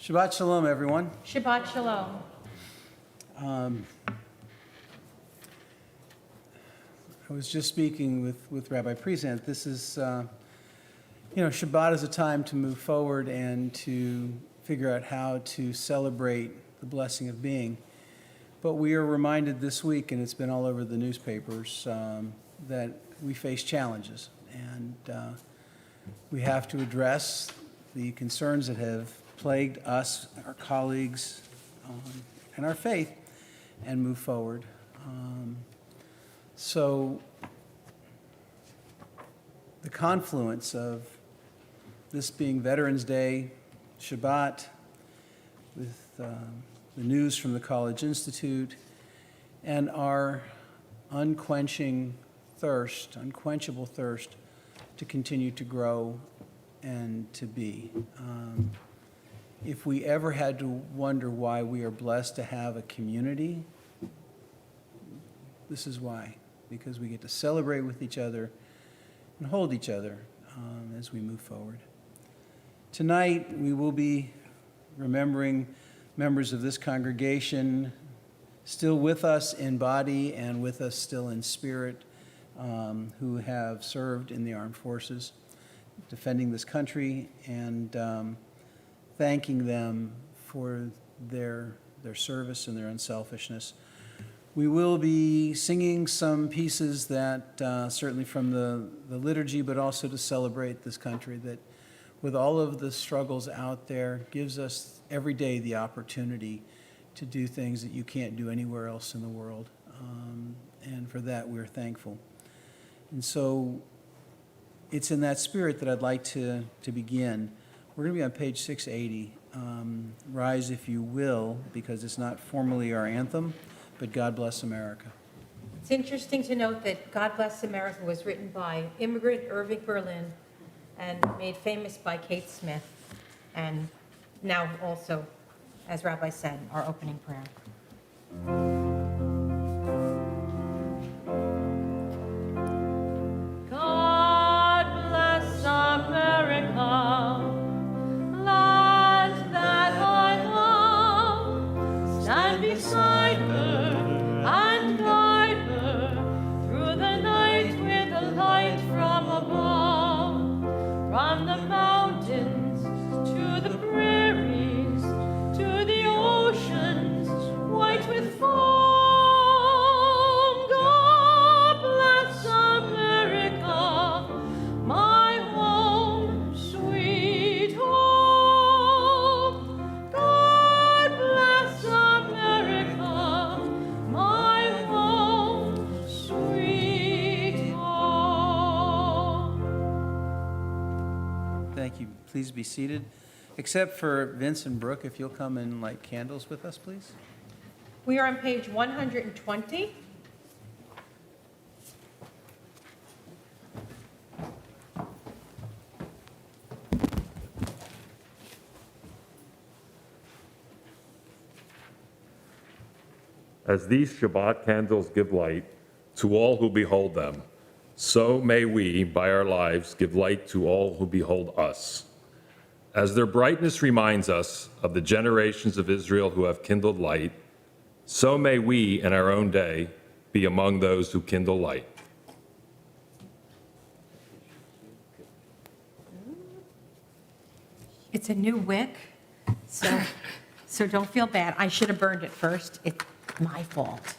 Shabbat Shalom, everyone. Shabbat Shalom. I was just speaking with Rabbi Present. This is, Shabbat is a time to move forward and to figure out how to celebrate the blessing of being. But we are reminded this week, and it's been all over the newspapers, that we face challenges. And we have to address the concerns that have plagued us, our colleagues, and our faith, and move forward. So the confluence of this being Veterans Day, Shabbat, with the news from the College Institute, and our unquenchable thirst to continue to grow and to be. If we ever had to wonder why we are blessed to have a community, this is why. Because we get to celebrate with each other and hold each other as we move forward. Tonight, we will be remembering members of this congregation still with us in body and with us still in spirit, who have served in the armed forces, defending this country, and thanking them for their service and their unselfishness. We will be singing some pieces that certainly from the liturgy, but also to celebrate this country that with all of the struggles out there gives us every day the opportunity to do things that you can't do anywhere else in the world. And for that, we're thankful. And so it's in that spirit that I'd like to begin. We're going to be on page 680. Rise if you will, because it's not formally our anthem, but God Bless America. It's interesting to note that God Bless America was written by immigrant Irving Berlin and made famous by Kate Smith, and now also, as Rabbi said, our opening prayer. God bless America, land that I love. Stand beside her and guide her through the night with a light from above. From the mountains to the prairies, to the oceans white with foam. God bless America, my home, sweet home. God bless America, my home, sweet home. Thank you. Please be seated. Except for Vince and Brooke, if you'll come and light candles with us, please. We are on page 120. As these Shabbat candles give light to all who behold them, so may we, by our lives, give light to all who behold us. As their brightness reminds us of the generations of Israel who have kindled light, so may we, in our own day, be among those who kindle light. It's a new wick, so don't feel bad. I should have burned it first. It's my fault.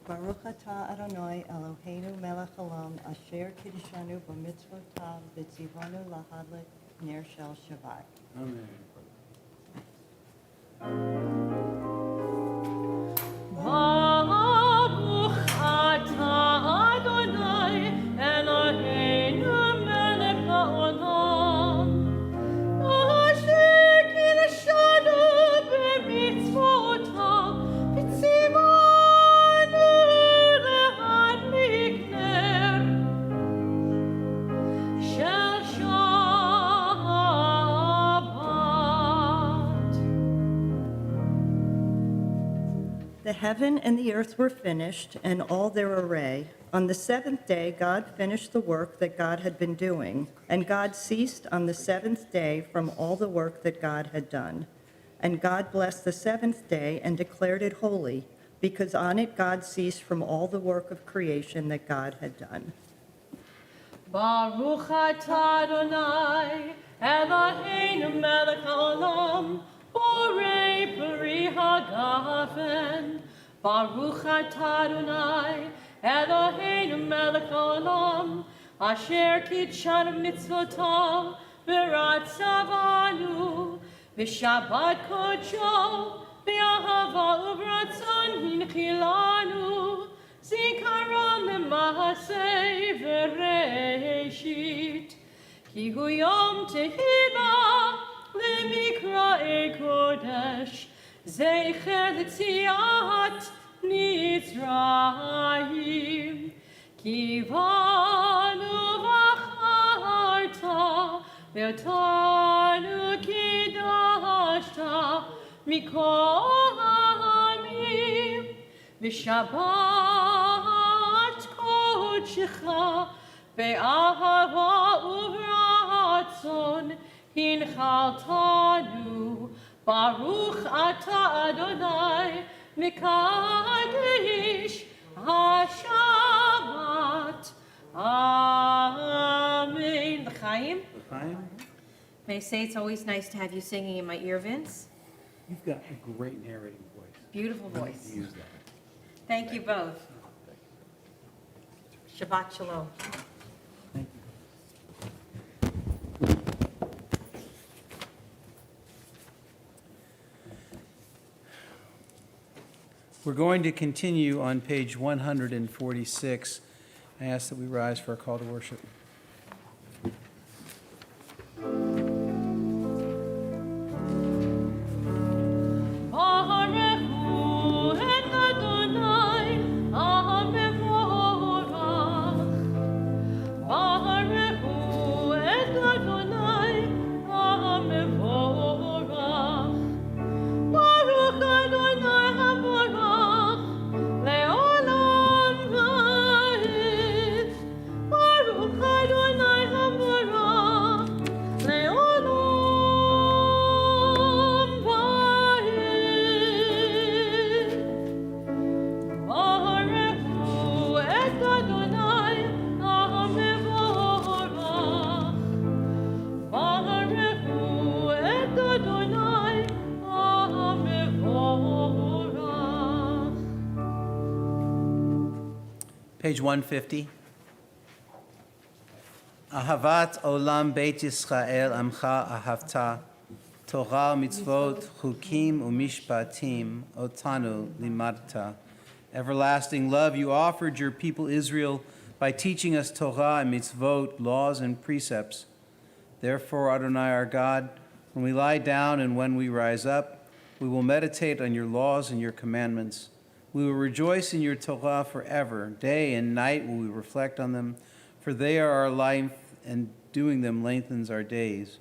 Baruch atah Adonai Eloheinu melech haolam asher kiddishanu b'mitzvotav v'tzivanu lahadlik ner shel Shabbat. Amen. Baruch atah Adonai Eloheinu melech haolam asher kiddishanu b'mitzvotav v'tzivanu lahadlik ner shel Shabbat. heaven and the earth were finished, and all their array, on the seventh day God finished the work that God had been doing, and God ceased on the seventh day from all the work that God had done. And God blessed the seventh day and declared it holy, because on it God ceased from all the work of creation that God had done. Baruch atah Adonai, Eloheinu melech haolam, borei peri hagafen. Baruch atah Adonai, Eloheinu melech haolam, asher kitshanu mitzvotav v'ratzavanu, v'shabbat kodsho, v'ahava uvratzon hinchilanu, zikaron lema'aseh v'reishit. Ki hu yom tehillah lemikra'ei kodesh, zecher l'tziat Mitzrayim. Ki vanu v'acharta, ve'otanu kidashta, mikol ha'amim, v'shabbat kodshecha, ve'ahava uvratzon hinchaltanu. Baruch atah Adonai, mekadesh hashabbat. Amen. L'chaim. Fine. May I say it's always nice to have you singing in my ear, Vince? You've got a great narrating voice. Beautiful voice. Use that. Thank you both. Shabbat shalom. Thank you. We're going to continue on page 146. I ask that we rise for a call to worship. Page 150. Ahavat olam beit Yisrael amcha ahavta, Torah mitzvot chukim umishpatim otanu limadta. Everlasting love, you offered your people Israel by teaching us Torah and mitzvot, laws and precepts. Therefore, Adonai our God, when we lie down and when we rise up, we will meditate on your laws and your commandments. We will rejoice in your Torah forever. Day and night will we reflect on them, for they are our life, and doing them lengthens our days.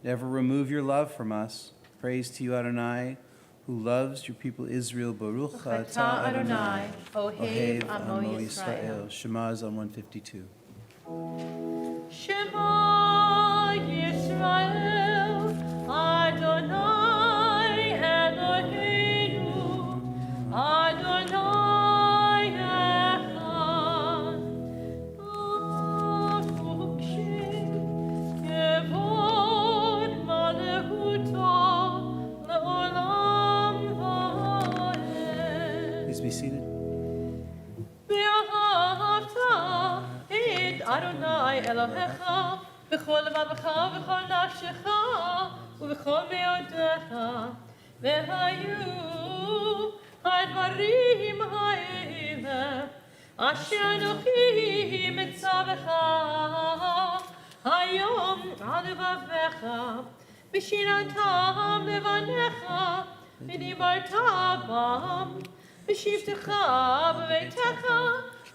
Never remove your love from us. Praise to you, Adonai, who loves your people Israel. Baruch atah Adonai, Ohev Amo Yisrael. Shema is on 152. Shema Yisrael, Adonai Eloheinu, Adonai Echad. Baruch Shem Kevod Malechuto Le'olam Va'ed. Please be seated. ואהבת את אדוני אלוהיך בכל לבבך ובכל נפשך ובכל מאודיך, והיו הדברים האלה אשר אנוכי מצווך היום על לבביך, ושיננתם לבניך ודיברת בם, בשבתך בביתך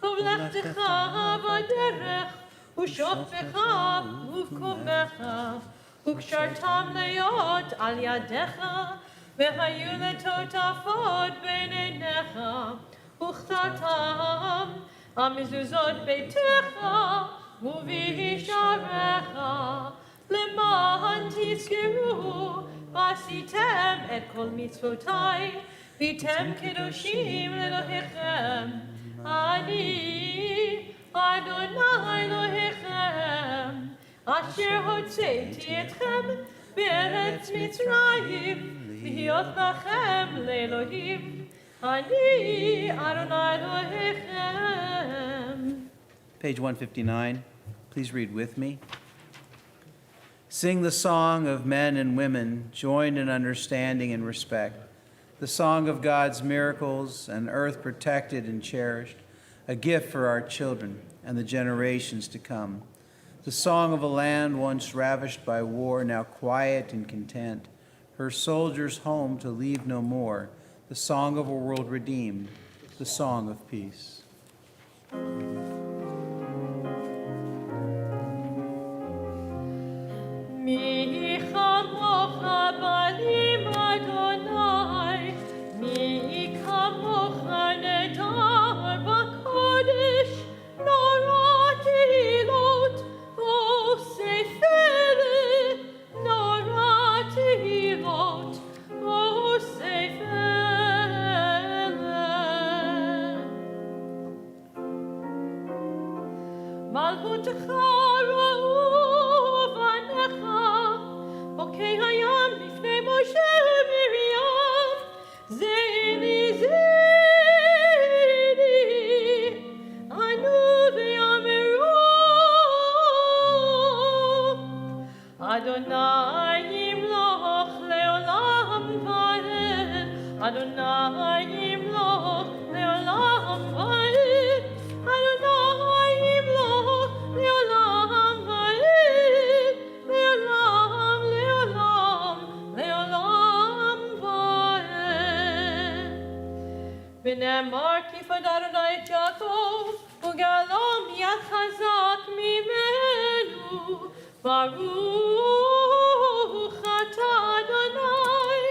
ובלכתך בדרך ושופך ובקומך, וקשרתם להיות על ידיך והיו לטוטפות בין עיניך, וכתתם המזוזות ביתך ובישעריך, למען תזכרו ועשיתם את כל מצוותיי, והייתם קדושים לאלוהיכם. אני אדוני אלוהיכם, אשר הוצאתי אתכם בארץ מצרים, להיות לכם לאלוהים. אני אדוני אלוהיכם. Page 159. Please read with me. Sing the song of men and women, joined in understanding and respect, the song of God's miracles, an earth protected and cherished, a gift for our children and the generations to come. The song of a land once ravished by war, now quiet and content, her soldiers home to leave no more, the song of a world redeemed, the song of peace. מי כמוך בנים אדוני, מי כמוך נדר בקודש, נורא תהילות עושה פלא, נורא תהילות עושה פלא. מלכותך ראו בוקי הים לפני משה ומרים, זני זני, ענו ויאמרו, אדוני ימלוך לעולם ועד, אדוני ימלוך לעולם ועד, אדוני ימלוך לעולם ועד. ונאמר כי פדה אדוני את יעקב, וגאלו מיד חזק ממנו. ברוך אתה אדוני,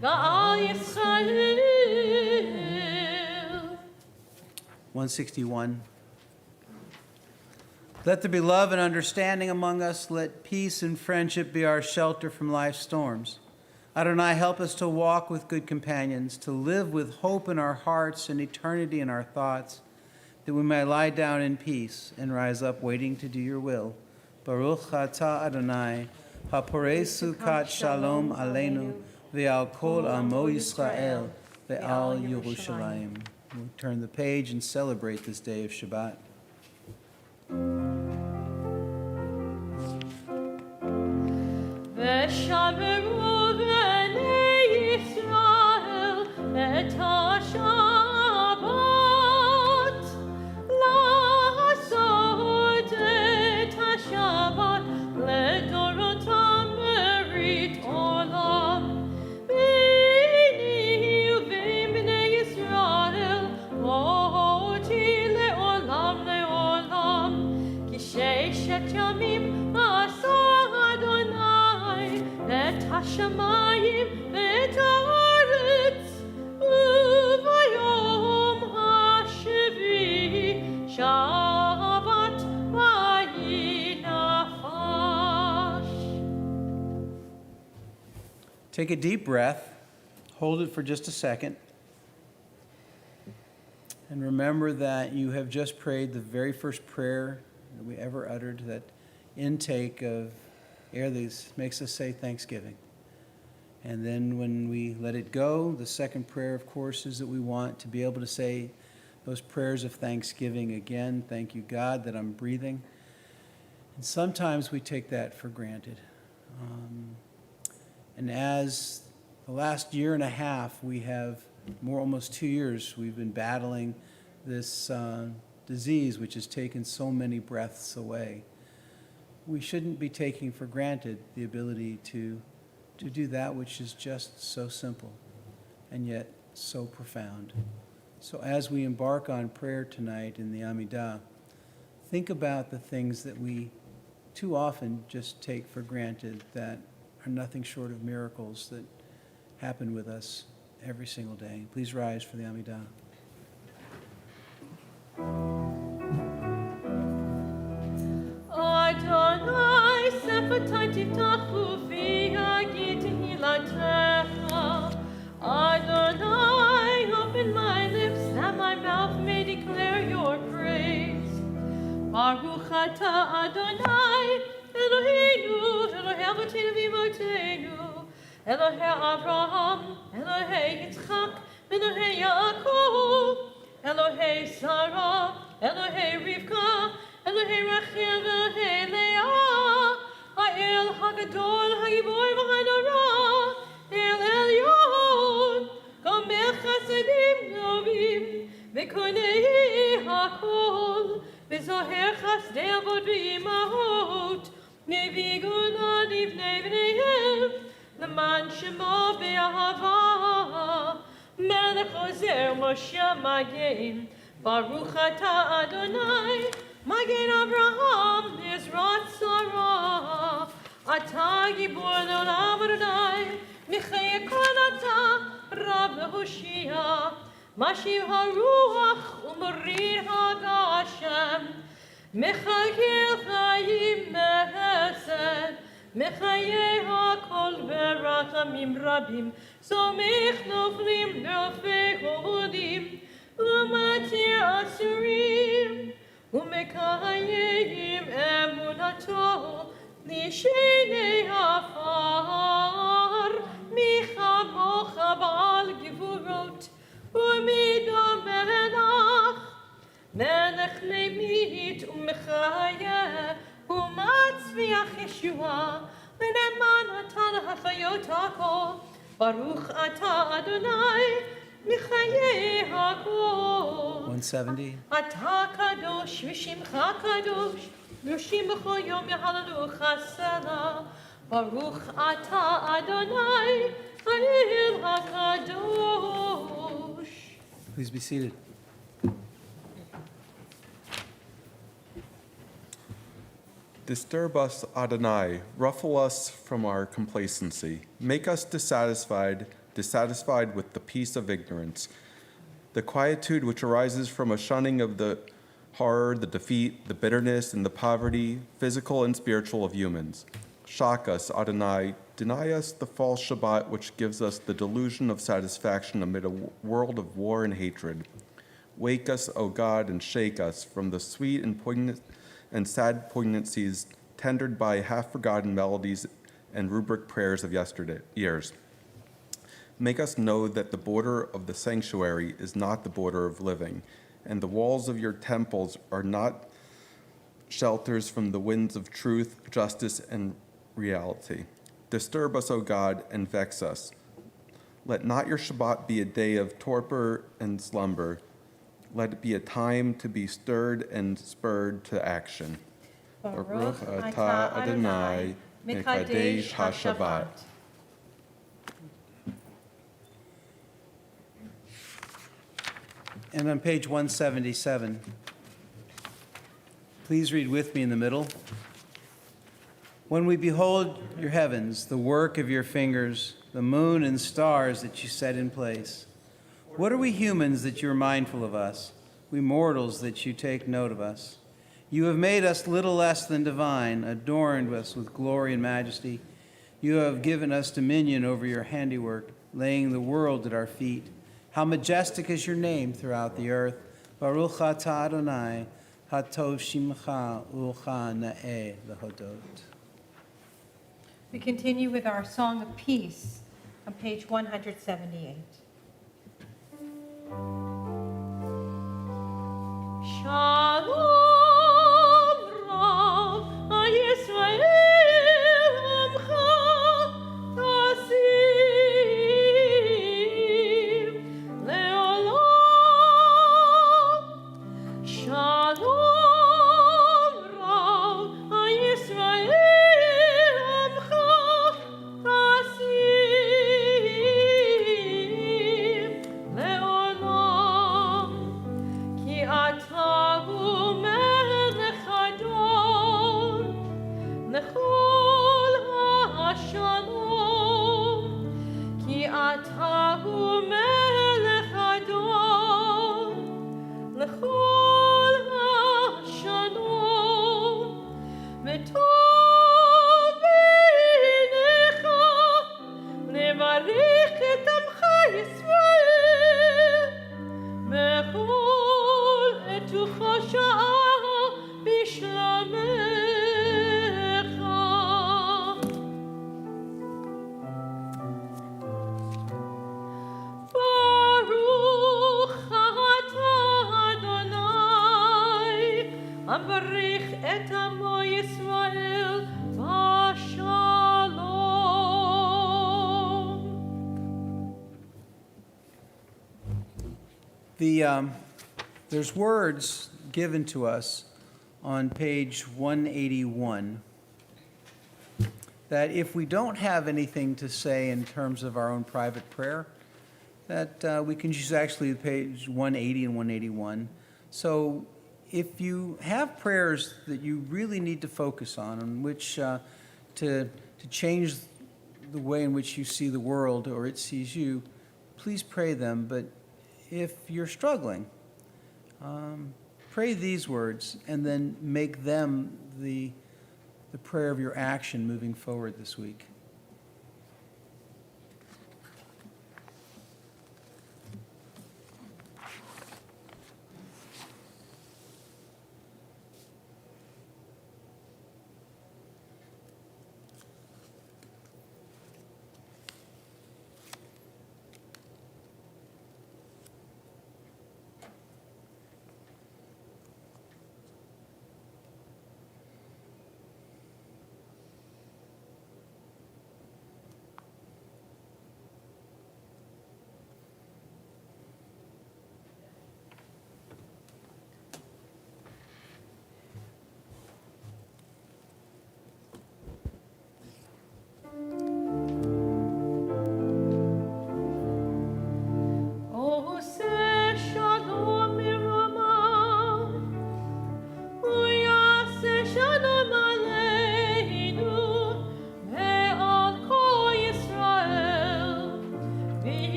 גאל ישראל. 161. Let there be love and understanding among us. Let peace and friendship be our shelter from life's storms. Adonai, help us to walk with good companions, to live with hope in our hearts and eternity in our thoughts, that we may lie down in peace and rise up waiting to do your will. Baruch atah Adonai, haporei sukat shalom aleinu, ve'al kol amo Yisrael, ve'al Yerushalayim. We'll turn the page and celebrate this day of Shabbat. ושמרו בני ישראל את השבת, לעשות את השבת לדורותם ברית עולם. ביני ובין בני ישראל אותי לעולם לעולם, כי ששת ימים עשה אדוני את השמיים ואת הארץ, וביום השביעי שבת וינפש. Take a deep breath, hold it for just a second, and remember that you have just prayed the very first prayer that we ever uttered, that intake of air that makes us say thanksgiving. And then when we let it go, the second prayer, of course, is that we want to be able to say those prayers of thanksgiving again. Thank you, God, that I'm breathing. And sometimes we take that for granted. And as the last year and a half, we have almost 2 years, we've been battling this disease which has taken so many breaths away. We shouldn't be taking for granted the ability to do that which is just so simple and yet so profound. So as we embark on prayer tonight in the Amidah, think about the things that we too often just take for granted that are nothing short of miracles, that happen with us every single day. Please rise for the Amidah. Adonai, Sephatai Tiftachu v'yagid Hilatecha. Adonai, open my lips that my mouth may declare your praise. Baruch atah Adonai, Eloheinu, Elohei Avotenu v'imotenu, Elohei Avraham, Elohei Yitzchak, Elohei Yaakov, Elohei Sarah, Elohei Rivka, Elohei Rachel, Elohei Leah, Ha'el Hagadol, Ha'gibor v'Hanora, El Elyon, Gomel Chasedim Novim, V'konei HaKol, V'zoher Chasdei Avot v'Imahot, Nevi Guna Livnei V'neihem, L'man Shemo Be'ahava, Melech Ozer Moshe Magen, Baruch atah Adonai, Magen Abraham, Ezrat Sarah, Atah Gibor L'olam Adonai, Michei Kol atah, Rav Hoshia, Mashiv HaRuach U'Morir HaGashem, Mechakel Chayim Behesed, Mechayei HaKol Berachamim Rabim, Somech Noflim Nofei Hodim, Umatir Asurim, Umekayim Emunato, Lishenei Afar, Michamocha Baal Givurot, Umidom Menach, Melech Lemit Umechayeh, Umatzviach Yeshua, Meneman Atan Hafayot HaKol, Baruch atah Adonai, Michayei HaKol. 170. Atah Kadosh, V'shimcha Kadosh, V'shim b'chol yom Yahalalu Chasela, Baruch atah Adonai, Ha'el HaKadosh. Please be seated. Disturb us, Adonai, ruffle us from our complacency. Make us dissatisfied with the peace of ignorance, the quietude which arises from a shunning of the horror, the defeat, the bitterness, and the poverty, physical and spiritual, of humans. Shock us, Adonai, deny us the false Shabbat which gives us the delusion of satisfaction amid a world of war and hatred. Wake us, O God, and shake us from the sweet and poignant and sad poignancies tendered by half-forgotten melodies and rubric prayers of years. Make us know that the border of the sanctuary is not the border of living, and the walls of your temples are not shelters from the winds of truth, justice, and reality. Disturb us, O God, and vex us. Let not your Shabbat be a day of torpor and slumber. Let it be a time to be stirred and spurred to action. Baruch atah Adonai, Mekadesh HaShabbat. And on page 177, please read with me in the middle. When we behold your heavens, the work of your fingers, the moon and stars that you set in place, what are we humans that you are mindful of us, we mortals that you take note of us? You have made us little less than divine, adorned us with glory and majesty. You have given us dominion over your handiwork, laying the world at our feet. How majestic is your name throughout the earth. Baruch atah Adonai, hatov shimcha u'cha na'eh lehodot. We continue with our Song of Peace on page 178. Shalom Rav, Yisrael Amcha Tasim Leolam. Shalom Rav, Yisrael Amcha Tasim Leolam. Ki atahu melech adon, lechol ha'shalom. Ki שעה בשלומך. ברוך אתה אדוני, המברך את עמו ישראל בשלום. There's words given to us on page 181 that if we don't have anything to say in terms of our own private prayer, that we can use actually page 180 and 181. So if you have prayers that you really need to focus on which to change the way in which you see the world or it sees you, please pray them. But if you're struggling, pray these words and then make them the prayer of your action moving forward this week.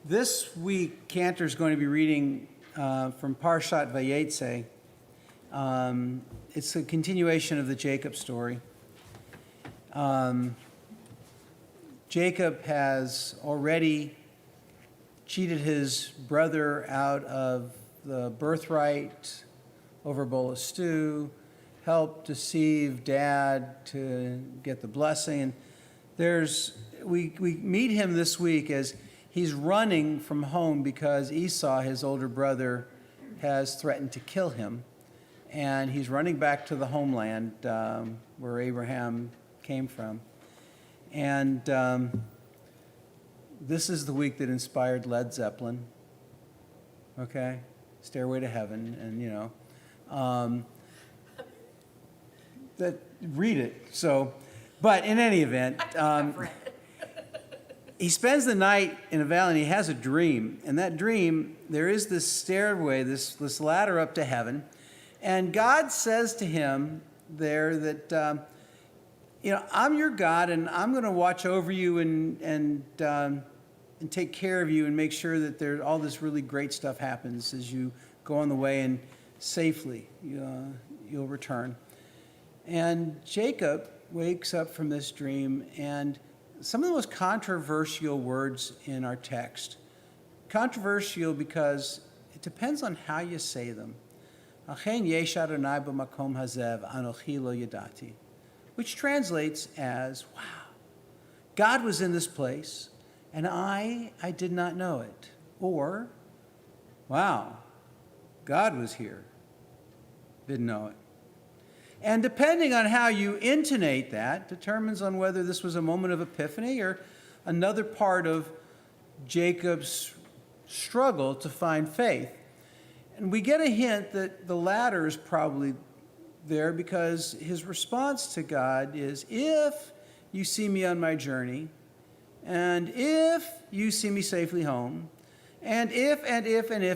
This week, Cantor is going to be reading from Parshat Vayetze. It's a continuation of the Jacob story. Jacob has already cheated his brother out of the birthright over a bowl of stew, helped deceive dad to get the blessing. And we meet him this week as he's running from home because Esau, his older brother, has threatened to kill him. And he's running back to the homeland where Abraham came from. And this is the week that inspired Led Zeppelin, okay? Stairway to Heaven, and read it. So, but in any event, he spends the night in a valley and he has a dream. And that dream, there is this stairway, this ladder up to heaven. And God says to him there that, I'm your God and I'm going to watch over you and take care of you and make sure that all this really great stuff happens as you go on the way and safely you'll return. And Jacob wakes up from this dream, and some of the most controversial words in our text. Controversial because it depends on how you say them. Which translates as, wow, God was in this place, and I did not know it. Or, wow, God was here, didn't know it. And depending on how you intonate that determines on whether this was a moment of epiphany or another part of Jacob's struggle to find faith. And we get a hint that the latter is probably there because his response to God is, if you see me on my journey, and if you see me safely home, and if,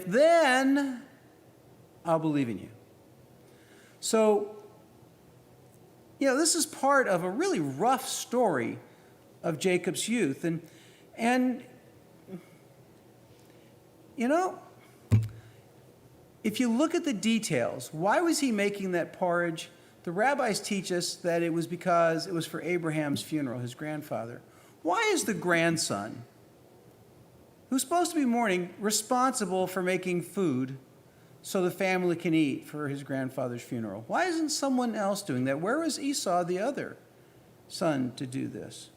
then I'll believe in you. So, this is part of a really rough story of Jacob's youth. And if you look at the details, why was he making that porridge? The rabbis teach us that it was because it was for Abraham's funeral, his grandfather. Why is the grandson, who's supposed to be mourning, responsible for making food so the family can eat for his grandfather's funeral? Why isn't someone else doing that? Where was Esau, the other son, to do this?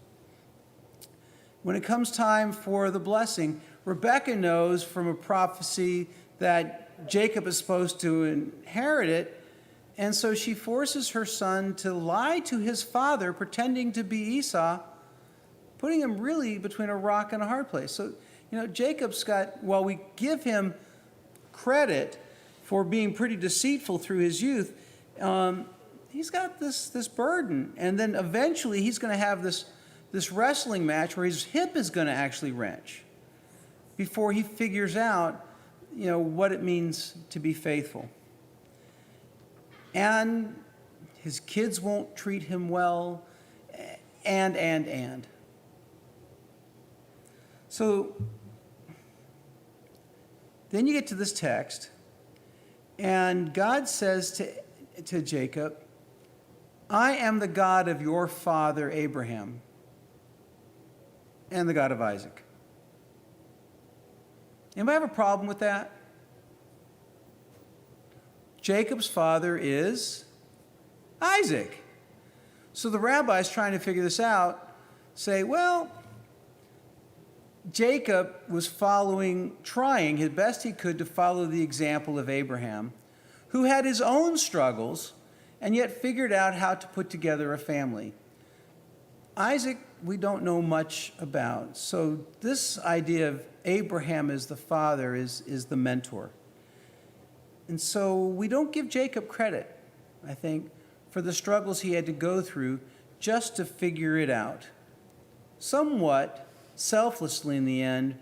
When it comes time for the blessing, Rebekah knows from a prophecy that Jacob is supposed to inherit it, and so she forces her son to lie to his father, pretending to be Esau, putting him really between a rock and a hard place. So, Jacob's got, while we give him credit for being pretty deceitful through his youth, he's got this burden. And then eventually he's going to have this wrestling match where his hip is going to actually wrench before he figures out, what it means to be faithful. And his kids won't treat him well, and. So then you get to this text, and God says to Jacob, I am the God of your father Abraham and the God of Isaac. Anybody have a problem with that? Jacob's father is Isaac. So the rabbis trying to figure this out say, well, Jacob was trying his best he could to follow the example of Abraham, who had his own struggles and yet figured out how to put together a family. Isaac, we don't know much about. So this idea of Abraham as the father is the mentor. And so we don't give Jacob credit, I think, for the struggles he had to go through just to figure it out. Somewhat selflessly in the end,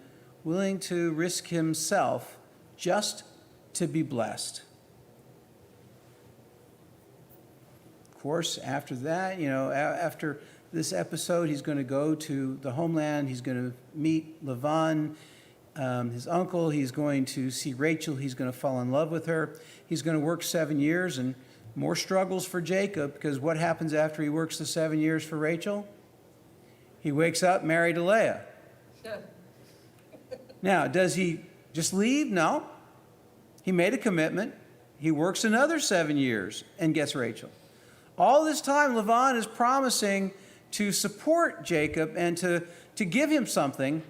willing to risk himself just to be blessed. Of course, after that, after this episode, he's going to go to the homeland. He's going to meet Lavan, his uncle. He's going to see Rachel. He's going to fall in love with her. He's going to work 7 years, and more struggles for Jacob, because what happens after he works the 7 years for Rachel? He wakes up married to Leah. Now, does he just leave? No. He made a commitment. He works another 7 years and gets Rachel. All this time, Lavan is promising to support Jacob and to give him something.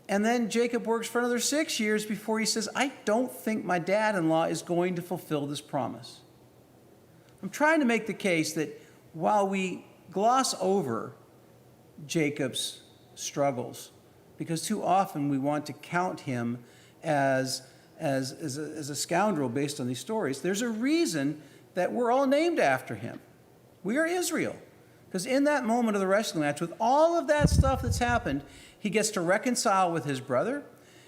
And then Jacob works for another 6 years before he says, I don't think my dad-in-law is going to fulfill this promise. I'm trying to make the case that while we gloss over Jacob's struggles, because too often we want to count him as a scoundrel based on these stories, there's a reason that we're all named after him. We are Israel. Because in that moment of the wrestling match, with all of that stuff that's happened, he gets to reconcile with his brother,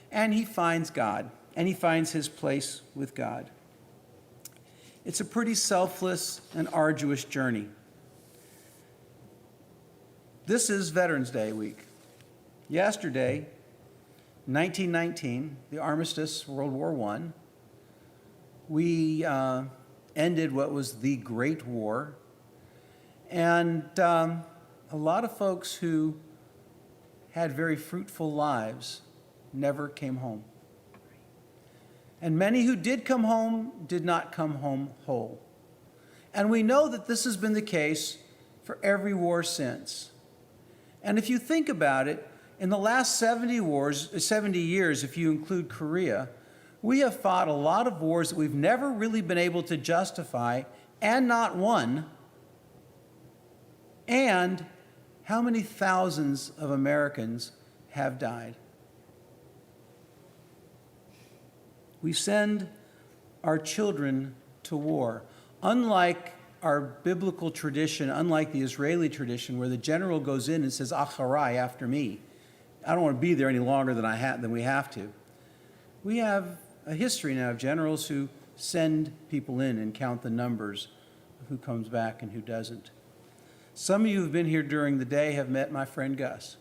and he finds God, and he finds his place with God. It's a pretty selfless and arduous journey. This is Veterans Day week. Yesterday, 1919, the armistice, World War I, we ended what was the Great War. And a lot of folks who had very fruitful lives never came home. And many who did come home did not come home whole. And we know that this has been the case for every war since. And if you think about it, in the last 70 years, if you include Korea, we have fought a lot of wars that we've never really been able to justify and not one? And how many thousands of Americans have died? We send our children to war. Unlike our biblical tradition, unlike the Israeli tradition, where the general goes in and says, "Acharai," after me. I don't want to be there any longer than we have to. We have a history now of generals who send people in and count the numbers of who comes back and who doesn't. Some of you who've been here during the day have met my friend Gus.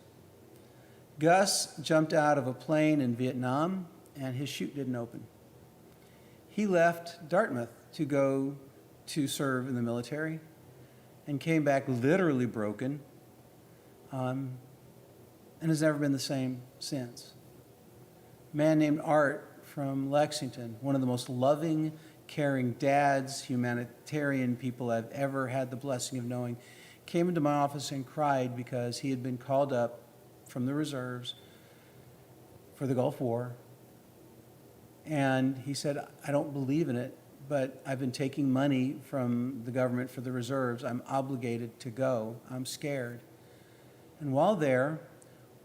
Gus jumped out of a plane in Vietnam, and his chute didn't open. He left Dartmouth to go to serve in the military and came back literally broken, and has never been the same since. A man named Art from Lexington, one of the most loving, caring dads, humanitarian people I've ever had the blessing of knowing, came into my office and cried because he had been called up from the reserves for the Gulf War. And he said, "I don't believe in it, but I've been taking money from the government for the reserves. I'm obligated to go. I'm scared." And while there,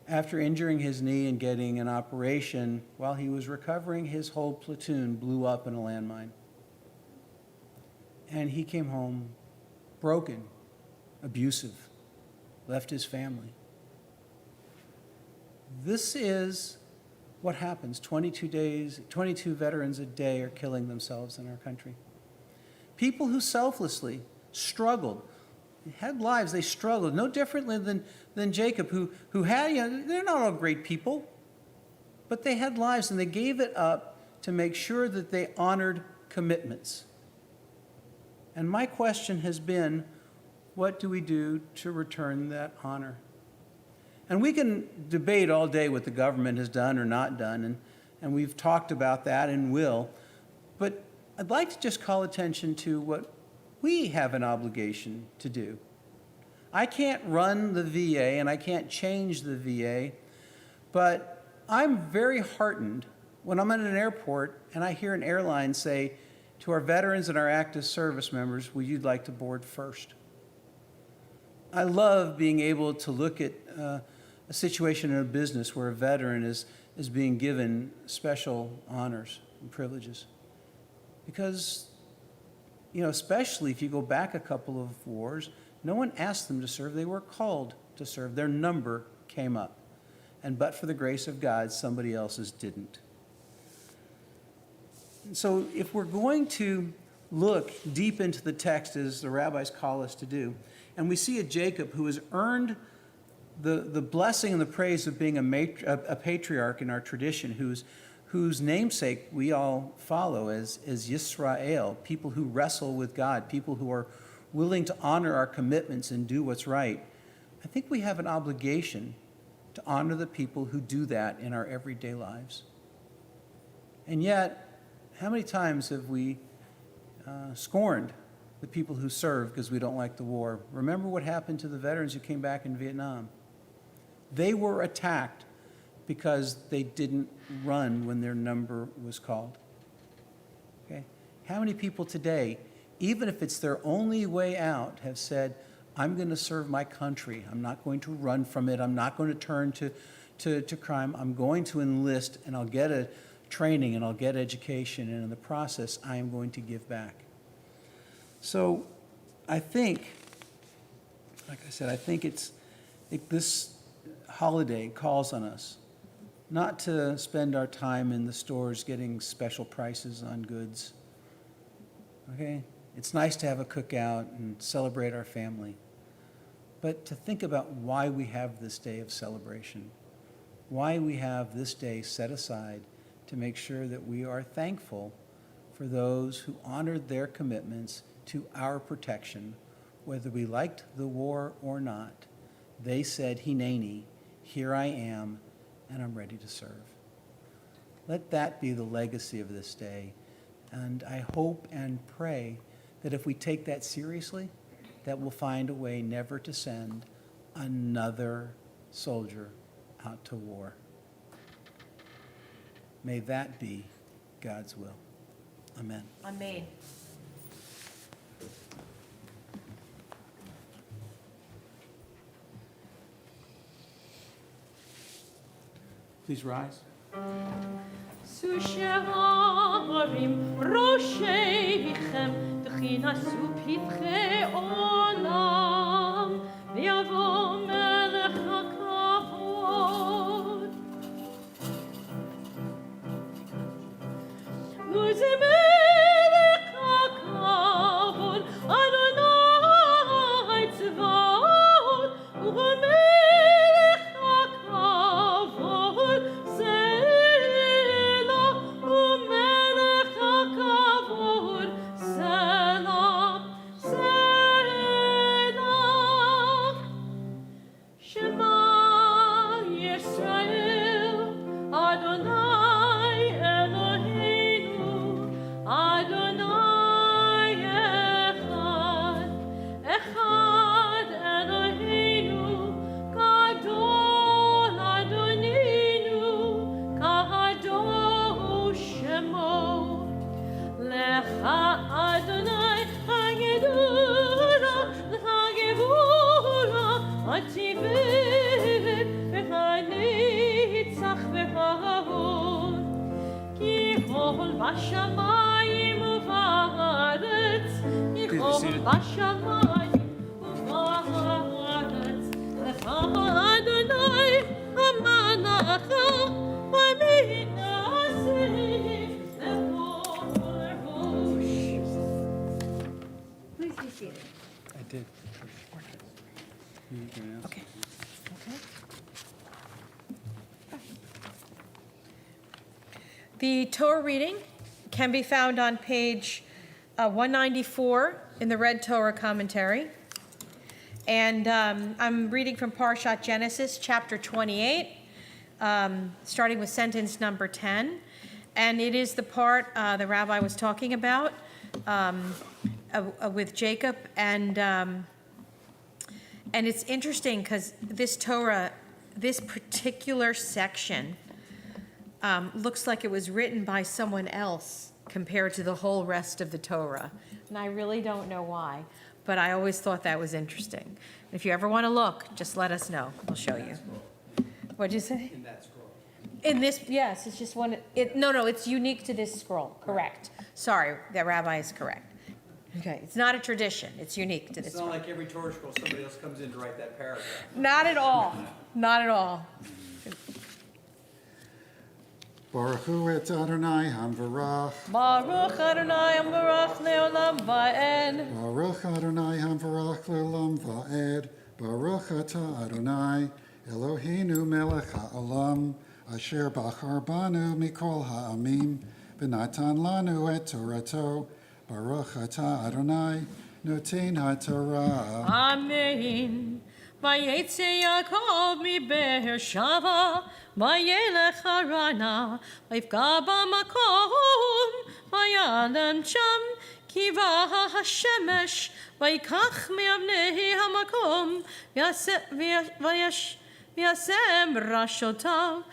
after injuring his knee and getting an operation, while he was recovering, his whole platoon blew up in a landmine. And he came home broken, abusive, left his family. This is what happens. 22 veterans a day are killing themselves in our country. People who selflessly struggled, had lives, they struggled, no differently than Jacob, who had, they're not all great people, but they had lives and they gave it up to make sure that they honored commitments. And my question has been, what do we do to return that honor? And we can debate all day what the government has done or not done, and we've talked about that and will, but I'd like to just call attention to what we have an obligation to do. I can't run the VA and I can't change the VA, but I'm very heartened when I'm at an airport and I hear an airline say to our veterans and our active service members, "Would you like to board first?" I love being able to look at a situation in a business where a veteran is being given special honors and privileges. Because, especially if you go back a couple of wars, no one asked them to serve. They were called to serve. Their number came up. And but for the grace of God, somebody else's didn't. So if we're going to look deep into the text, as the rabbis call us to do, and we see a Jacob who has earned the blessing and the praise of being a patriarch in our tradition, whose namesake we all follow as Yisrael, people who wrestle with God, people who are willing to honor our commitments and do what's right. I think we have an obligation to honor the people who do that in our everyday lives. And yet, how many times have we scorned the people who serve because we don't like the war? Remember what happened to the veterans who came back in Vietnam. They were attacked because they didn't run when their number was called. Okay? How many people today, even if it's their only way out, have said, "I'm going to serve my country. I'm not going to run from it. I'm not going to turn to crime. I'm going to enlist, and I'll get a training, and I'll get education, and in the process, I am going to give back." So I think, like I said, this holiday calls on us not to spend our time in the stores getting special prices on goods. Okay? It's nice to have a cookout and celebrate our family, but to think about why we have this day of celebration, why we have this day set aside to make sure that we are thankful for those who honored their commitments to our protection, whether we liked the war or not. They said, "Hineni, here I am, and I'm ready to serve." Let that be the legacy of this day. And I hope and pray that if we take that seriously, that we'll find a way never to send another soldier out to war. May that be God's will. Amen. Amen. Please rise. Susheharim Roshechem Tchinasu Pitche Olam V'yavo Melech HaKavod U'ze Melech HaKavod Adonai Tzvaot U'melech HaKavod Selah U'melech HaKavod Selah Selah Shema Yisrael Adonai Eloheinu Adonai Echad Echad Eloheinu Gadol Adoninu Kadosh Shemo Lecha Adonai Hagedura Hagevura Ativet V'Hanitzach V'Hahod Ki Kol Bashamayim U'Va'aretz Ki Please be Kol seated. Bashamayim U'Va'aretz Lecha Adonai Hamanacha V'Minaseh Please be seated. I did. You can ask. Okay. The Torah reading can be found on page 194 in the Red Torah Commentary. And I'm reading from Parshat Genesis, chapter 28, starting with sentence number 10. And it is the part the rabbi was talking about with Jacob. And it's interesting because this Torah, this particular section, looks like it was written by someone else compared to the whole rest of the Torah. And I really don't know why, but I always thought that was interesting. If you ever want to look, just let us know. We'll show you. What'd you say? In that scroll. In this, yes, it's just one. No, it's unique to this scroll. Correct. Sorry, that rabbi is correct. Okay, it's not a tradition. It's unique to this It's not scroll. like every Torah scroll, somebody else comes in to write that paragraph. Not at all. Not at all. Baruch hu et Adonai hamvarach. Baruch Adonai Ambarach Leolam Va'ed. Baruch Adonai hamvarach le'olam va'ed. Baruch atah Adonai Eloheinu melech ha'olam asher bachar banu mikol ha'amim v'natan lanu et Torato. Baruch atah Adonai noten ha'torah. Amen. Vayetze Yaakov mi Beersheva, vayelech harana, vayivga b'makom, vayalem sham, kiva hashemesh, vayikach me'avnei hamakom, v'yasem rashotav,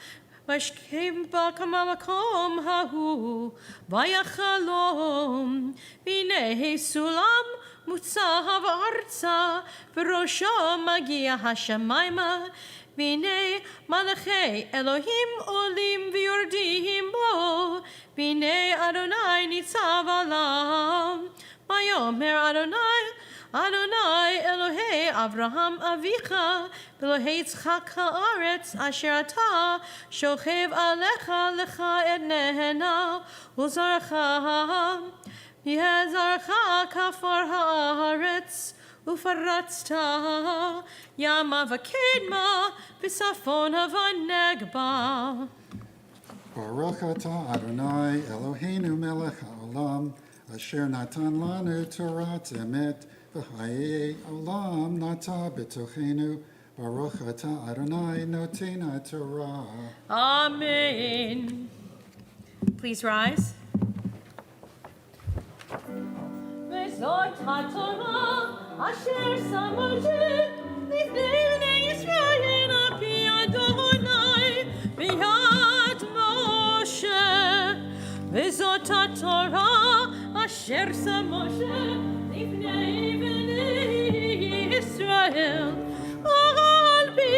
vayishkem b'kam hamakom hahu, vayachalom, v'nei sulam, Mutzav arza, v'rosho magia hashamayma, v'nei malachei Elohim olim v'yordim bo, v'nei Adonai nitzav alam, vayomer Adonai, Adonai Elohei Avraham avicha, v'Elohei Yitzchak haaretz asher ata, shochev alecha lecha et nehena, u'zarcha, Yezarcha kafar haaretz ufaratzta yama v'kedma v'safon havanegba. Baruch atah Adonai Eloheinu melech ha'olam asher natan lanu Torat emet v'hayei olam nata b'tochenu. Baruch atah Adonai noten ha'torah. Amen. Please rise. Vezot haTorah asher sam Moshe lifnei bnei Yisrael api Adonai b'yad Moshe. Vezot haTorah asher sam Moshe lifnei bnei Yisrael al pi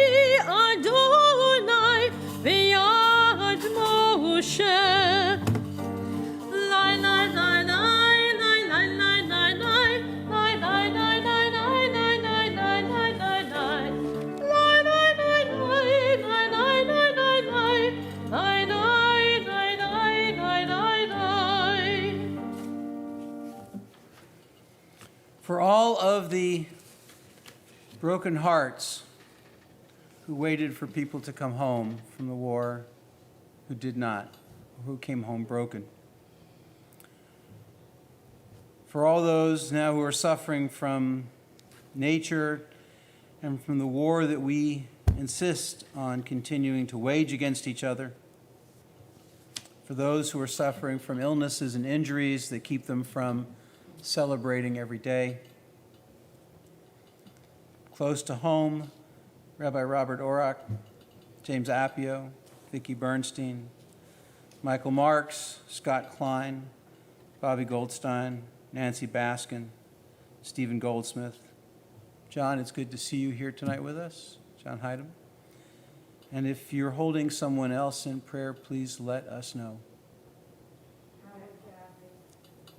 Adonai b'yad broken hearts who waited for people to come home from the war who did not, who came home broken. For all those now who are suffering from nature and from the war that we insist on continuing to wage against each other. For those who are suffering from illnesses and injuries that keep them from celebrating every day. Close to home, Rabbi Robert Orach, James Appio, Vicki Bernstein, Michael Marks, Scott Kline, Bobby Goldstein, Nancy Baskin, Stephen Goldsmith. John, it's good to see you here tonight with us. John Hyden. And if you're holding someone else in prayer, please let us know.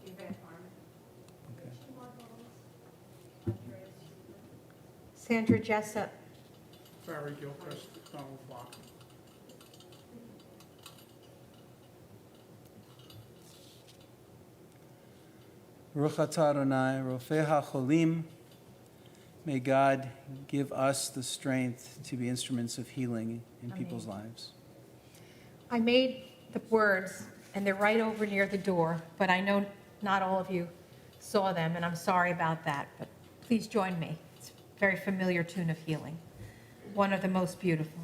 Okay. Sandra Jessup. Barry Gilchrist, Donald Block. Baruch atah Adonai, Rofei HaCholim. May God give us the strength to be instruments of healing in people's lives. I made the words, and they're right over near the door, but I know not all of you saw them, and I'm sorry about that, but please join me. It's a very familiar tune of healing, one of the most beautiful.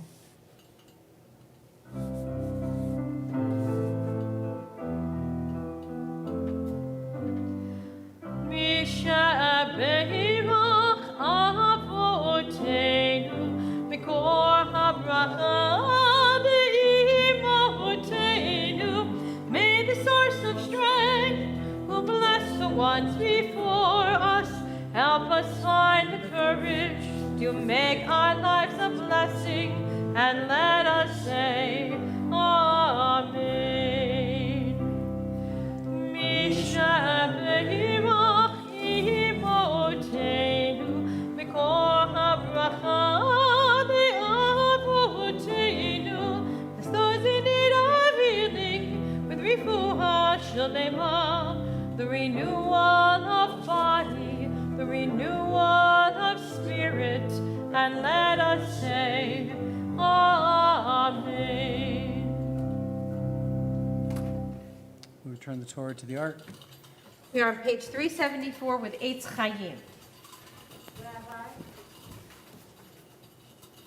May the source of strength, who blessed the ones before us, help us find the courage to make our lives a blessing, and let us say, Amen. Misha Be'imach Imotenu, Mikor HaBracha Be'avotenu. Bless those in need of healing with Refuah Shalema, the renewal of body, the renewal of spirit, and let us say, Amen. We return the Torah to the ark. We are on page 374 with Eitz Chaim. Rabbi,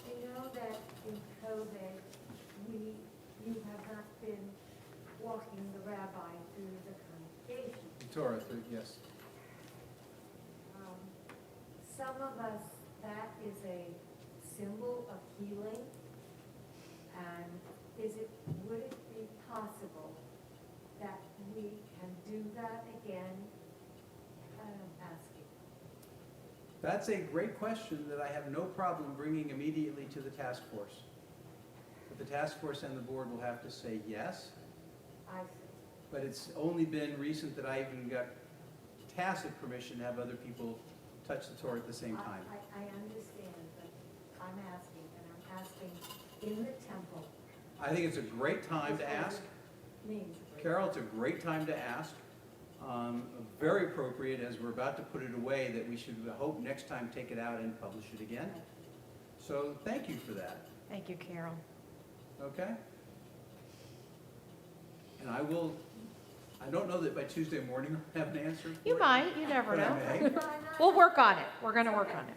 I know that in COVID, you have not been walking the rabbi through the congregation. Torah, yes. Some of us, that is a symbol of healing. And would it be possible that we can do that again? I'm asking. That's a great question that I have no problem bringing immediately to the task force. But the task force and the board will have to say yes. I see. But it's only been recent that I even got tacit permission to have other people touch the Torah at the same time. I understand, but I'm asking, and I'm asking in the temple. I think it's a great time to ask. Means Carol, it's a great time to ask. Very appropriate as we're about to put it away that we should, I hope, next time take it out and publish it again. So thank you for that, Thank you, Carol. okay? And I don't know that by Tuesday morning I'll have an answer. You for might, you never but I know. may. We'll work on it. We're going to work on it.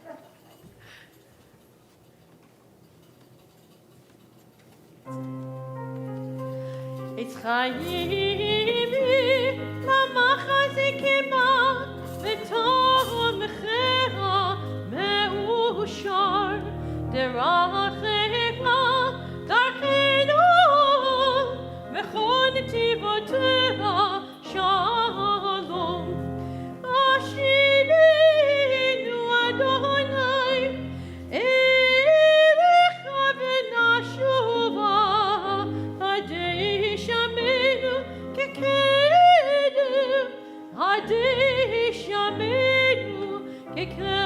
Eitz Chaimi, Lama Chazikima, V'Tov Mechera, Me'ushar, Derachecha, Darchenu, V'chol Netivotecha, Shalom. Ashirinu Adonai, Elecha v'nashuva, Hadei Shamenu kekedem, Hadei Shamenu kekedem.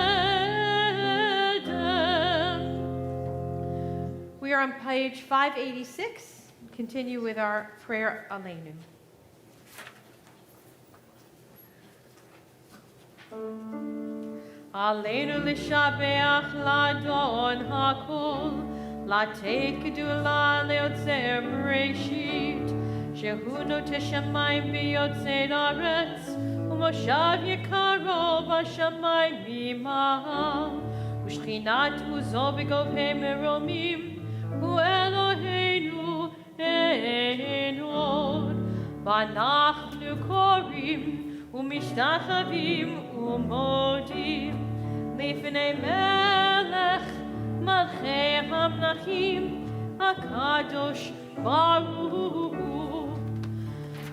We are on page 586. Continue with our prayer Aleinu. עלינו לשבח לאדון הכל, לתת גדולה ליוצר בראשית, שהוא נוטה שמיים ויוצר ארץ, ומושב יקרו בשמיים ממעל, ושכינת עוזו בגובה מרומים, הוא אלוהינו אין עוד. ואנחנו קוראים ומשתחווים ומודים לפני מלך מלכי המלכים הקדוש ברוך הוא.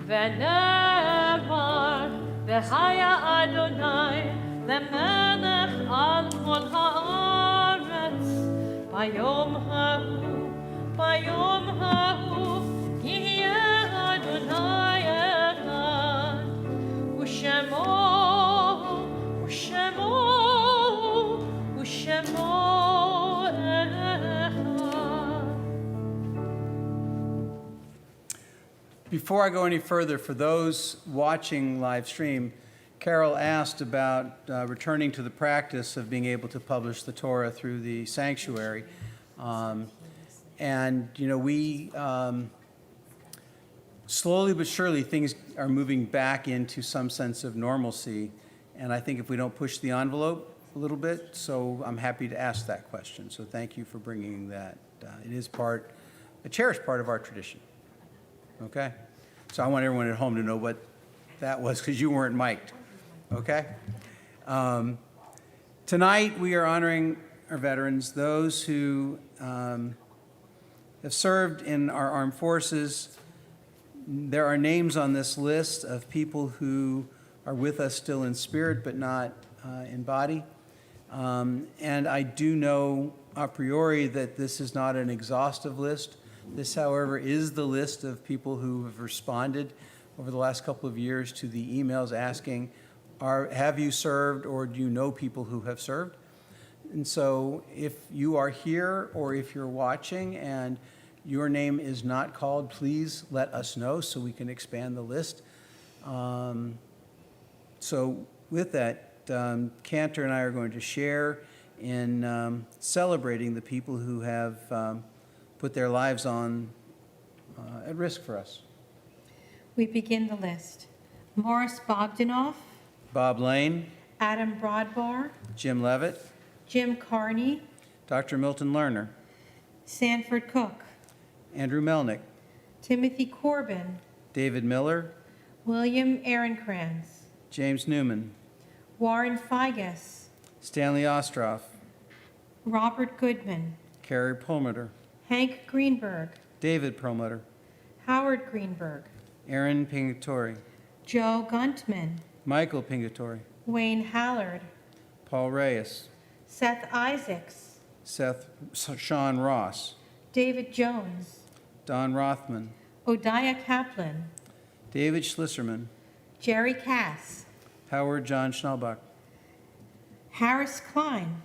ונאמר והיה אדוני למלך על כל הארץ ביום ההוא יהיה אדוני אחד ושמו אחד. Before I go any further, for those watching live stream, Carol asked about returning to the practice of being able to publish the Torah through the sanctuary. And, you know, we slowly but surely things are moving back into some sense of normalcy. And I think if we don't push the envelope a little bit, so I'm happy to ask that question. So thank you for bringing that. It is a cherished part of our tradition. Okay? So I want everyone at home to know what that was because you weren't mic'd. Okay? Tonight we are honoring our veterans, those who have served in our armed forces. There are names on this list of people who are with us still in spirit but not in body. And I do know a priori that this is not an exhaustive list. This, however, is the list of people who have responded over the last couple of years to the emails asking, have you served or do you know people who have served? And so if you are here or if you're watching and your name is not called, please let us know so we can expand the list. So with that, Cantor and I are going to share in celebrating the people who have put their lives on at risk for us. We begin the list. Morris Bogdanoff, Bob Lane, Adam Broadbar, Jim Levitt, Jim Carney, Dr. Milton Lerner, Sanford Cook, Andrew Melnick, Timothy Corbin, David Miller, William Ehrenkranz, James Newman, Warren Figes, Stanley Ostroff, Robert Goodman, Carrie Perlmutter, Hank Greenberg, David Perlmutter, Howard Greenberg, Aaron Pingatori, Joe Guntman, Michael Pingatori, Wayne Hallard, Paul Reyes, Seth Isaacs, Sean Ross, David Jones, Don Rothman, Odiah Kaplan, David Schlisserman, Jerry Cass, Howard John Schnellbach, Harris Kline,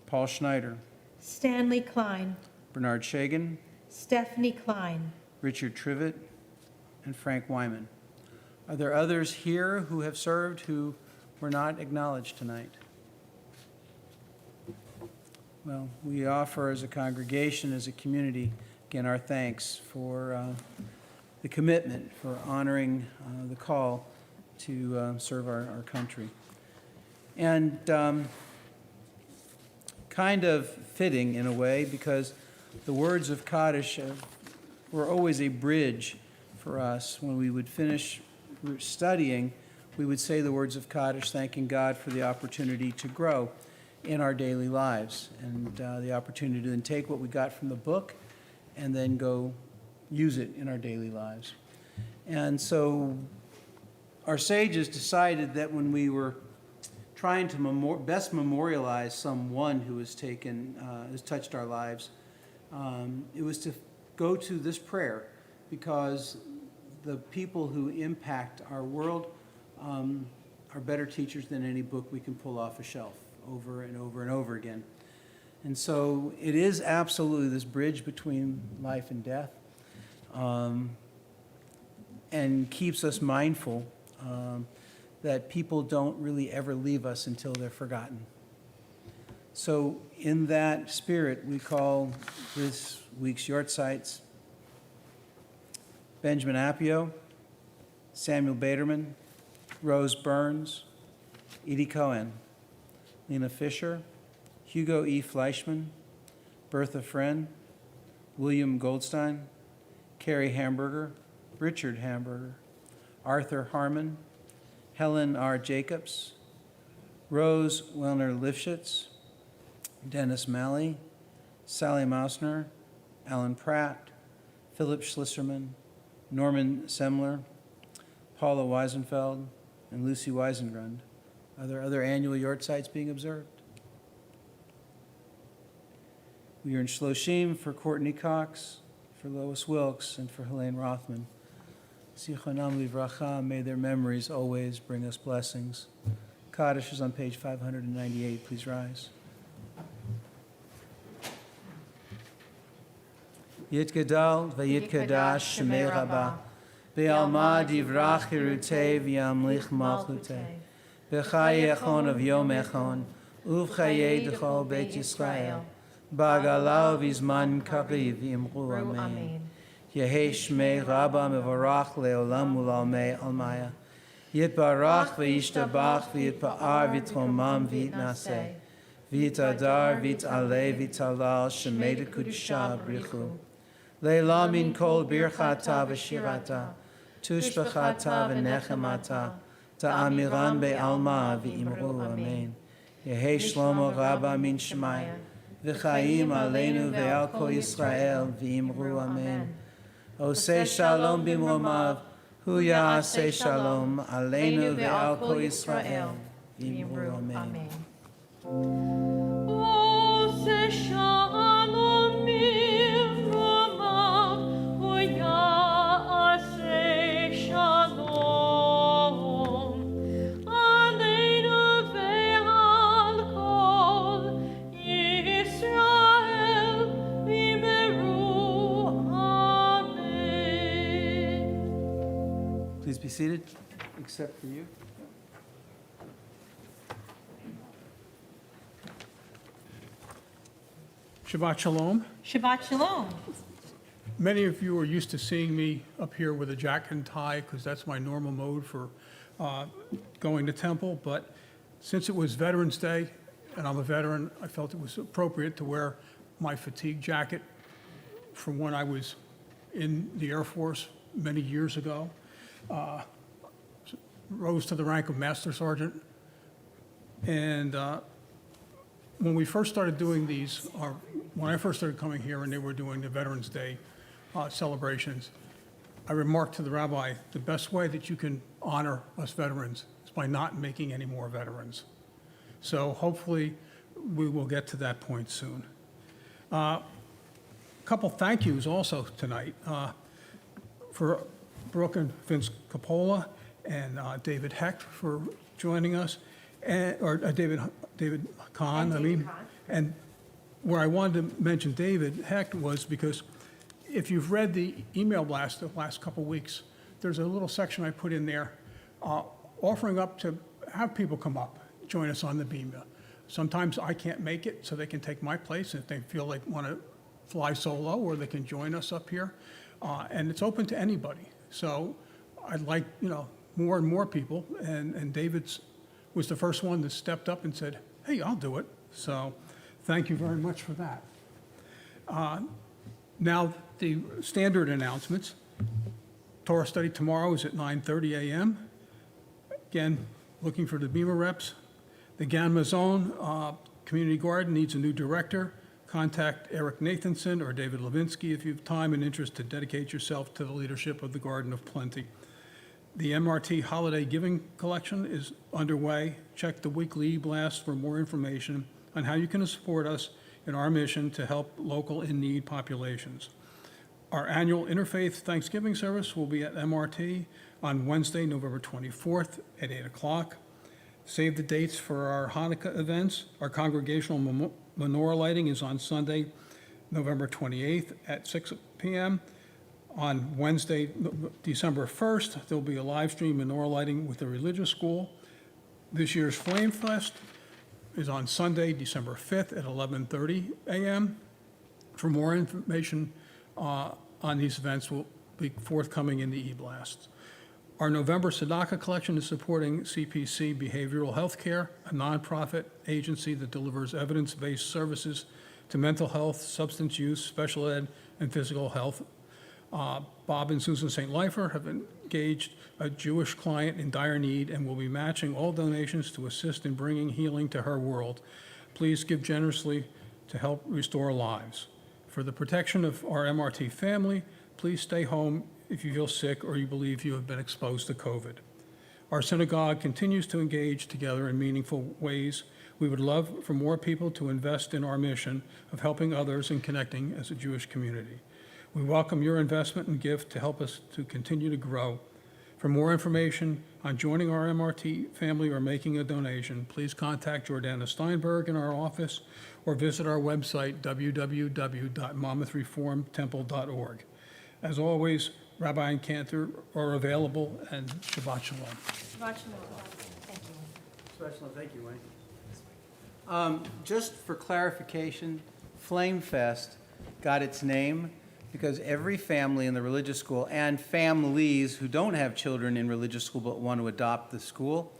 Paul Schneider, Stanley Kline, Bernard Shagan, Stephanie Kline. Richard Trivet, and Frank Wyman. Are there others here who have served who were not acknowledged tonight? Well, we offer as a congregation, as a community, again, our thanks for the commitment, for honoring the call to serve our country. And kind of fitting in a way, because the words of Kaddish were always a bridge for us. When we would finish studying, we would say the words of Kaddish, thanking God for the opportunity to grow in our daily lives and the opportunity to then take what we got from the book and then go use it in our daily lives. And so our sages decided that when we were trying to best memorialize someone who has touched our lives, it was to go to this prayer, because the people who impact our world are better teachers than any book we can pull off a shelf over and over and over again. And so it is absolutely this bridge between life and death, and keeps us mindful that people don't really ever leave us until they're forgotten. So in that spirit, we call this week's Yortzites Benjamin Appio, Samuel Baderman, Rose Burns, Edie Cohen, Lena Fisher, Hugo E. Fleischman, Bertha Friend, William Goldstein, Carrie Hamburger, Richard Hamburger, Arthur Harmon, Helen R. Jacobs, Rose Wellner Lifshitz, Dennis Malley, Sally Mausner, Alan Pratt, Philip Schlisserman, Norman Semler, Paula Weisenfeld, and Lucy Weisengrund. Are there other annual Yortzites being observed? We are in Shloshim for Courtney Cox, for Lois Wilkes, and for Helene Rothman. Zichronam livracha, may their memories always bring us blessings. Kaddish is on page 598. Please rise. Yitgadal v'yitkadash shemei rabba, be'alma divrach hirutei v'yamlich malchutei, b'chaye echon of yom echon, uvchaye d'chol beit Yisrael, ba'galav v'zman kariv v'imru amen. Yehei shmei rabba mevarach le'olam u'lalmei almaya, yitbarach v'yishtabach v'yitpa'ar v'yitromam v'yitnaseh, v'yitadar v'yitaleh v'yitalal shemei d'kudisha brichu. Leila min kol birchata v'shirata, tushbachata v'nechemata, ta'amiran be'alma v'imru amen. Yehei shlomo rabba min shemaya, v'chaim aleinu ve'al kol Yisrael v'imru amen. Oseh shalom b'mromav, hu ya'aseh shalom aleinu ve'al kol Yisrael v'imru amen. Ose shalom b'mromav, hu ya'aseh shalom aleinu ve'al kol Yisrael v'imru amen. Please be seated, except for you. Shabbat Shalom. Shabbat Shalom. Many of you are used to seeing me up here with a jacket and tie because that's my normal mode for going to temple. But since it was Veterans Day and I'm a veteran, I felt it was appropriate to wear my fatigue jacket from when I was in the Air Force many years ago. Rose to the rank of Master Sergeant. And when we first started doing these, or when I first started coming here and they were doing the Veterans Day celebrations, I remarked to the rabbi, the best way that you can honor us veterans is by not making any more veterans. So hopefully we will get to that point soon. A couple thank yous also tonight for Brooke and Vince Coppola and David Hecht for joining us, or David Kahn, and where I wanted to mention David Hecht was because if you've read the email blast the last couple weeks, there's a little section I put in there offering up to have people come up, join us on the beam. Sometimes I can't make it, so they can take my place if they feel they want to fly solo, or they can join us up here. And it's open to anybody. So I'd like, more and more people, and David's was the first one that stepped up and said, hey, I'll do it. So thank you very much for that. Now, the standard announcements. Torah study tomorrow is at 9:30 a.m. Again, looking for the Bema reps. The Gan Mazon Community Garden needs a new director. Contact Eric Nathanson or David Levinsky if you have time and interest to dedicate yourself to the leadership of the Garden of Plenty. The MRT Holiday Giving Collection is underway. Check the weekly e-blast for more information on how you can support us in our mission to help local in-need populations. Our annual Interfaith Thanksgiving service will be at MRT on Wednesday, November 24th at 8 o'clock. Save the dates for our Hanukkah events. Our congregational menorah lighting is on Sunday, November 28th at 6 p.m. On Wednesday, December 1st, there'll be a live stream menorah lighting with the religious school. This year's Flame Fest is on Sunday, December 5th at 11:30 a.m. For more information on these events will be forthcoming in the e-blasts. Our November Tzedakah collection is supporting CPC Behavioral Health Care, a nonprofit agency that delivers evidence-based services to mental health, substance use, special ed, and physical health. Bob and Susan St. Leifer have engaged a Jewish client in dire need and will be matching all donations to assist in bringing healing to her world. Please give generously to help restore lives. For the protection of our MRT family, please stay home if you feel sick or you believe you have been exposed to COVID. Our synagogue continues to engage together in meaningful ways. We would love for more people to invest in our mission of helping others and connecting as a Jewish community. We welcome your investment and gift to help us to continue to grow. For more information on joining our MRT family or making a donation, please contact Jordana Steinberg in our office or visit our website, www.monmouthreformtemple.org. As always, Rabbi and Cantor are available, and Shabbat Shalom. Shabbat shalom. Thank you. Special, thank you, Wayne. Just for clarification, Flame Fest got its name because every family in the religious school and families who don't have children in religious school but want to adopt the school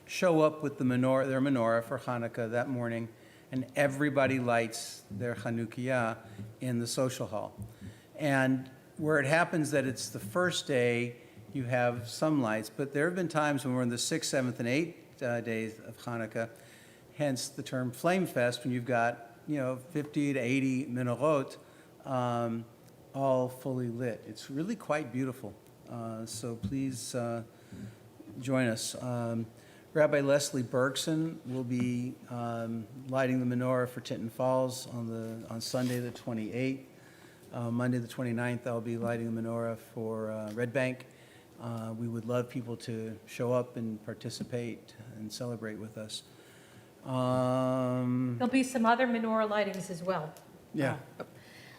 show up with their menorah for Hanukkah that morning, and everybody lights their Chanukiah in the social hall. And where it happens that it's the first day, you have some lights, but there have been times when we're in the 6th, 7th, and 8th days of Hanukkah, hence the term Flame Fest, when you've got 50 to 80 menorot all fully lit. It's really quite beautiful. So please join us. Rabbi Leslie Bergson will be lighting the menorah for Tinton Falls on Sunday the 28th. Monday the 29th, I'll be lighting the menorah for Red Bank. We would love people to show up and participate and celebrate with us. There'll be some other menorah lightings as well. Yeah.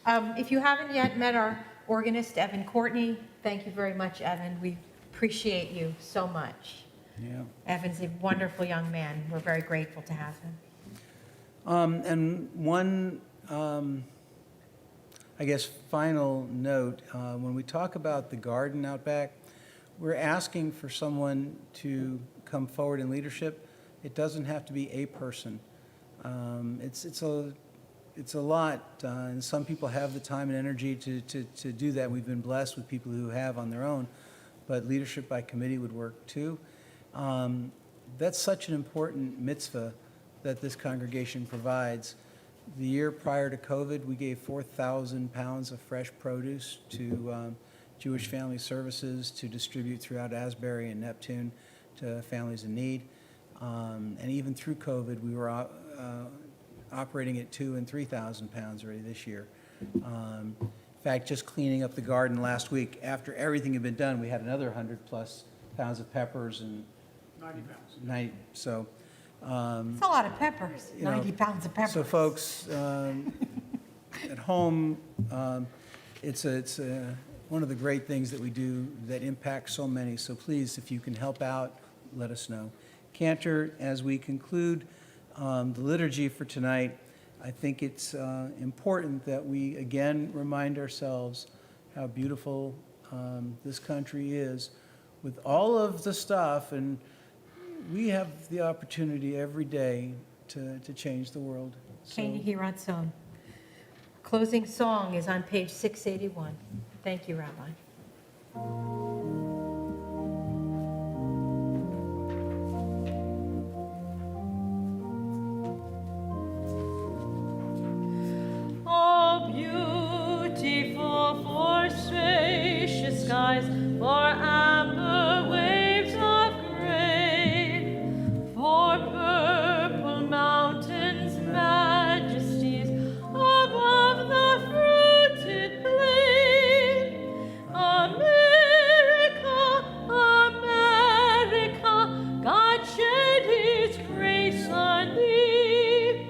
If you haven't yet met our organist, Evan Courtney, thank you very much, Evan. We appreciate you so much. Yeah. Evan's a wonderful young man. We're very grateful to have him. And one, I guess, final note, when we talk about the garden out back, we're asking for someone to come forward in leadership. It doesn't have to be a person. It's a lot, and some people have the time and energy to do that. We've been blessed with people who have on their own, but leadership by committee would work too. That's such an important mitzvah that this congregation provides. The year prior to COVID, we gave 4,000 pounds of fresh produce to Jewish Family Services to distribute throughout Asbury and Neptune to families in need. And even through COVID, we were operating at 2,000 and 3,000 pounds already this year. In fact, just cleaning up the garden last week, after everything had been done, we had another 100 plus pounds of peppers and 90 pounds. 90. So, It's a lot of peppers, 90 pounds of peppers. so folks at home, it's one of the great things that we do that impacts so many. So please, if you can help out, let us know. Cantor, as we conclude the liturgy for tonight, I think it's important that we again remind ourselves how beautiful this country is with all of the stuff, and we have the opportunity every day to change the world. Katie Hiratzon. Closing song is on page 681. Thank you, Rabbi. Oh, beautiful for spacious skies, for amber waves of grain, for purple mountains, majesties above the fruited plain. America, America, God shed His grace on thee,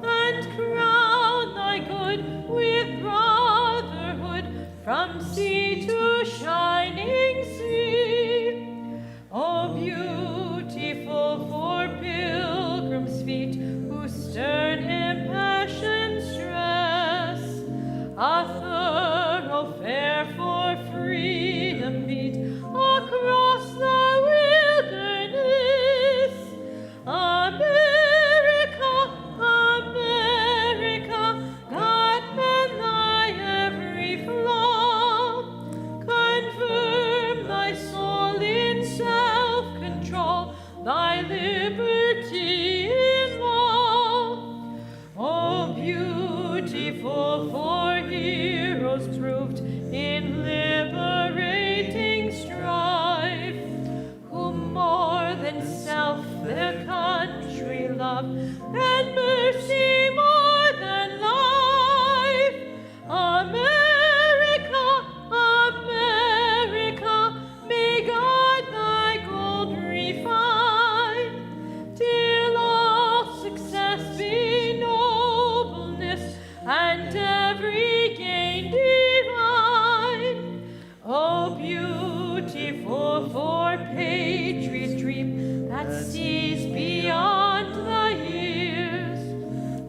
and crown thy good with brotherhood from sea to shining sea. Oh, beautiful for pilgrims' feet beautiful for heroes proved in liberating strife, who more than self their country love and mercy more than life. America, America, may God thy gold refine, till all success be nobleness and every gain divine. Oh, beautiful for patriot's dream that sees beyond the years,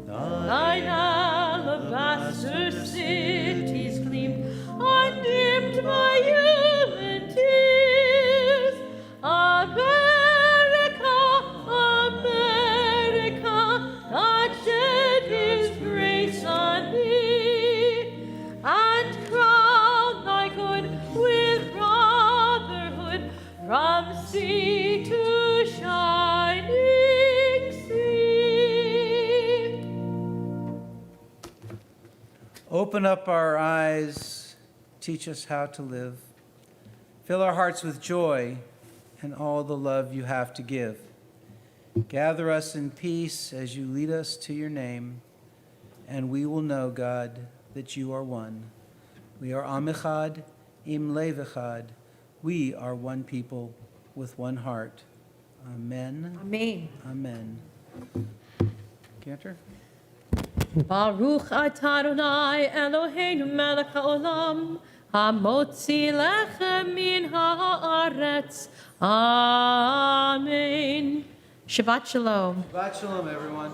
thine alabaster cities gleamed, undimmed by human tears. America, America, God shed his grace on thee, and crown thy good with brotherhood from sea to shining sea. Open up our eyes, teach us how to live. Fill our hearts with joy and all the love you have to give. Gather us in peace as you lead us to your name, and we will know, God, that you are one. We are Am Echad, Im Lev Echad. We are one people with one heart. Amen. Amen. Amen. Cantor? Baruch atah Adonai Eloheinu melech haolam, hamotzi lechem min haaretz. Amen. Shabbat shalom. Shabbat shalom, everyone.